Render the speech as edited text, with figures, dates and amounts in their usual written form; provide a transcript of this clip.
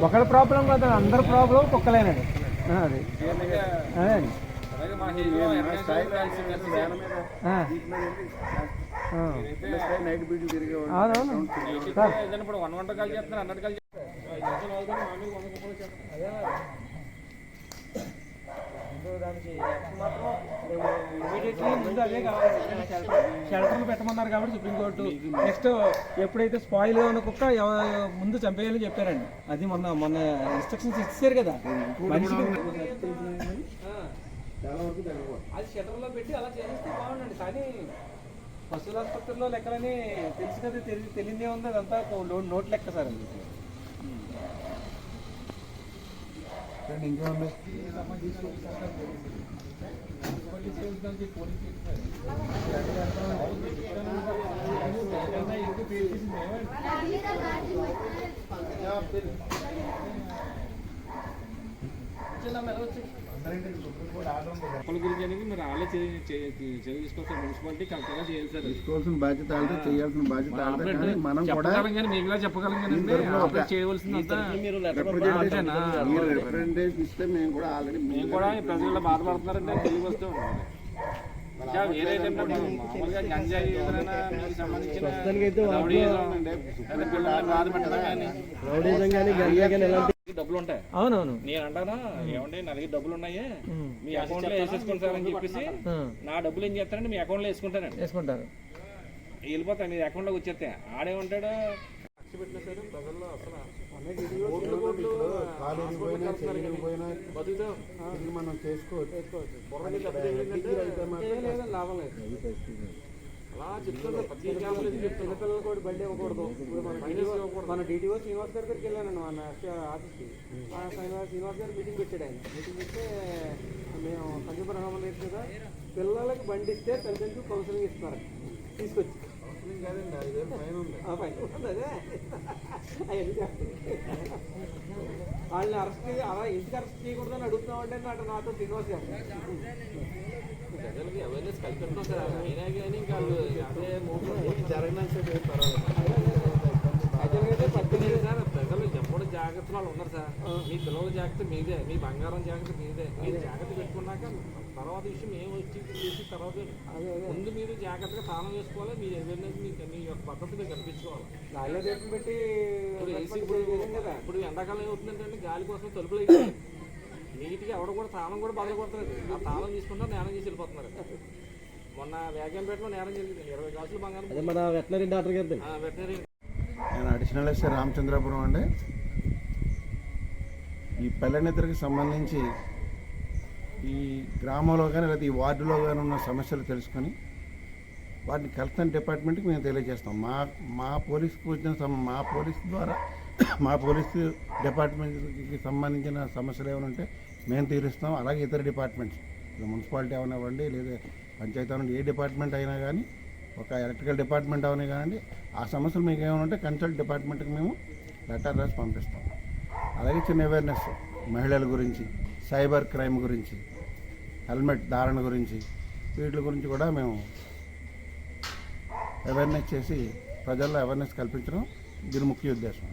ఒకళ్ళ ప్రాబ్లం కాదు, అందరి ప్రాబ్లం కుక్కలేనండి. అది అదే అవునవును దానికి మాత్రం ఇమీడియట్లీ ముందు అదే కావాలి. షెల్టర్లు పెట్టమన్నారు కాబట్టి సుప్రీంకోర్టు నెక్స్ట్ ఎప్పుడైతే స్పాయిల్ ఉన్న కుక్క ముందు చంపేయాలని చెప్పారండి. అది మొన్న ఇన్స్ట్రక్షన్స్ ఇచ్చారు కదా మనిషికి. అది షెల్టర్లో పెట్టి అలా చేస్తే బాగుండండి. కానీ పశువుల ఆసుపత్రిలో లెక్కలని తెలుసు కదా, తెలియదే ఉంది. అదంతా నోట్ లెక్క సార్. అది ఇంకేముంది మొక్కల గురించి అనేది మీరు వాళ్ళే తీసుకోవాలి. మున్సిపాలిటీ కరెక్ట్గా చేయాలి సార్. తీసుకోవాల్సిన బాధ్యత వాళ్ళతో, చేయాల్సిన బాధ్యత వాళ్ళతో. మనం కూడా మీకులా చెప్పగలం చేయవలసిందంతా రిప్రజెంటేషన్ ఇస్తే మేము కూడా ఆల్రెడీ మేము కూడా ప్రజల్లో బాధపడుతున్నారంటే తెలివి వస్తూ ఉంటాం. వేరే మామూలుగా గంజాయి ఏదైనా మీకు సంబంధించిన డబ్బులు ఉంటాయి. అవునవును. నేను అంటానా ఏమంటే నా దగ్గర డబ్బులు ఉన్నాయి, మీ అకౌంట్ లో వేసేసుకుంటారని చెప్పేసి నా డబ్బులు ఏం చేస్తారంటే మీ అకౌంట్ లో వేసుకుంటారు. వెళ్ళిపోతాయి మీ అకౌంట్ లోకి వచ్చేస్తే. ఆడేమంటాడు ప్రజల్లో అసలు మనం చేసుకోవచ్చు. లాభం లేదు. అలా చెప్తాను. ప్రతి చిన్నపిల్లలు కూడా బండి ఇవ్వకూడదు. మన DTO శ్రీనివాస్ గారి దగ్గరికి వెళ్ళాను మన ఆఫీస్కి. శ్రీనివాస్ గారు మీటింగ్ పెట్టాడు. ఆయన మీటింగ్ పెడితే మేము సంజీవ రహమాన్ లేదు కదా, పిల్లలకి బండి ఇస్తే తల్లిదండ్రులు కౌన్సిలింగ్ ఇస్తున్నారు తీసుకొచ్చి. వాళ్ళని అరెస్ట్ అలా ఎందుకు అరెస్ట్ చేయకూడదని అడుగుతున్నామంటే నాతో శ్రీనివాస్ గారు. ప్రజలకి అవేర్నెస్ కల్పిస్తున్నాం సార్. అయినా కానీ ఇంకా అదే జరగడానికి అయితే పద్దెనిమిది సార్. ప్రజలు ఎప్పుడు జాగ్రత్తలు వాళ్ళు ఉన్నారు సార్. మీ పిల్లల జాగ్రత్త మీదే, మీ బంగారం జాగ్రత్త మీదే. మీరు జాగ్రత్త పెట్టుకున్నాక తర్వాత విషయం మేము వచ్చి చేసి తర్వాత ముందు మీరు జాగ్రత్తగా తాళం వేసుకోవాలి. మీ అవేర్నెస్ మీ యొక్క పద్ధతి మీరు కల్పించుకోవాలి. గాలిలో చేతులు పెట్టి ఇప్పుడు ఎండాకాలం ఏమవుతుందంటే గాలి కోసం తలుపులు నీట్గా ఎవడ కూడా తాళం కూడా బదులు కొడుతున్నారు. ఆ తాళం తీసుకుంటారు, నేరం చేసి వెళ్ళిపోతున్నారు. మొన్న వేగంపేటలో నేరం జరిగింది. 20 గాజులు బంగారం. మన వెటనరీ డాక్టర్ గారి వెటనరీ. నేను అడిషనల్ ఎస్ఐ రామచంద్రాపురం అండి. ఈ పల్లెనిద్రకి సంబంధించి ఈ గ్రామంలో కానీ లేదా ఈ వార్డులో కానీ ఉన్న సమస్యలు తెలుసుకొని వాటిని కన్సర్న్ డిపార్ట్మెంట్కి మేము తెలియజేస్తాం. మా పోలీస్కి వచ్చిన మా పోలీస్ డిపార్ట్మెంట్కి సంబంధించిన సమస్యలు ఏమైనా ఉంటే మేము తీరుస్తాం. అలాగే ఇతర డిపార్ట్మెంట్స్, మున్సిపాలిటీ అవనివ్వండి లేదా పంచాయతీ అవనండి, ఏ డిపార్ట్మెంట్ అయినా కానీ, ఒక ఎలక్ట్రికల్ డిపార్ట్మెంట్ అవని కానివ్వండి, ఆ సమస్యలు మీకు ఏమైనా ఉంటే కన్సల్ట్ డిపార్ట్మెంట్కి మేము లెటర్ రాసి పంపిస్తాం. అలాగే చిన్న అవేర్నెస్ మహిళల గురించి, సైబర్ క్రైమ్ గురించి, హెల్మెట్ ధారణ గురించి, వీటి గురించి కూడా మేము అవేర్నెస్ చేసి ప్రజల్లో అవేర్నెస్ కల్పించడం దీని ముఖ్య ఉద్దేశం.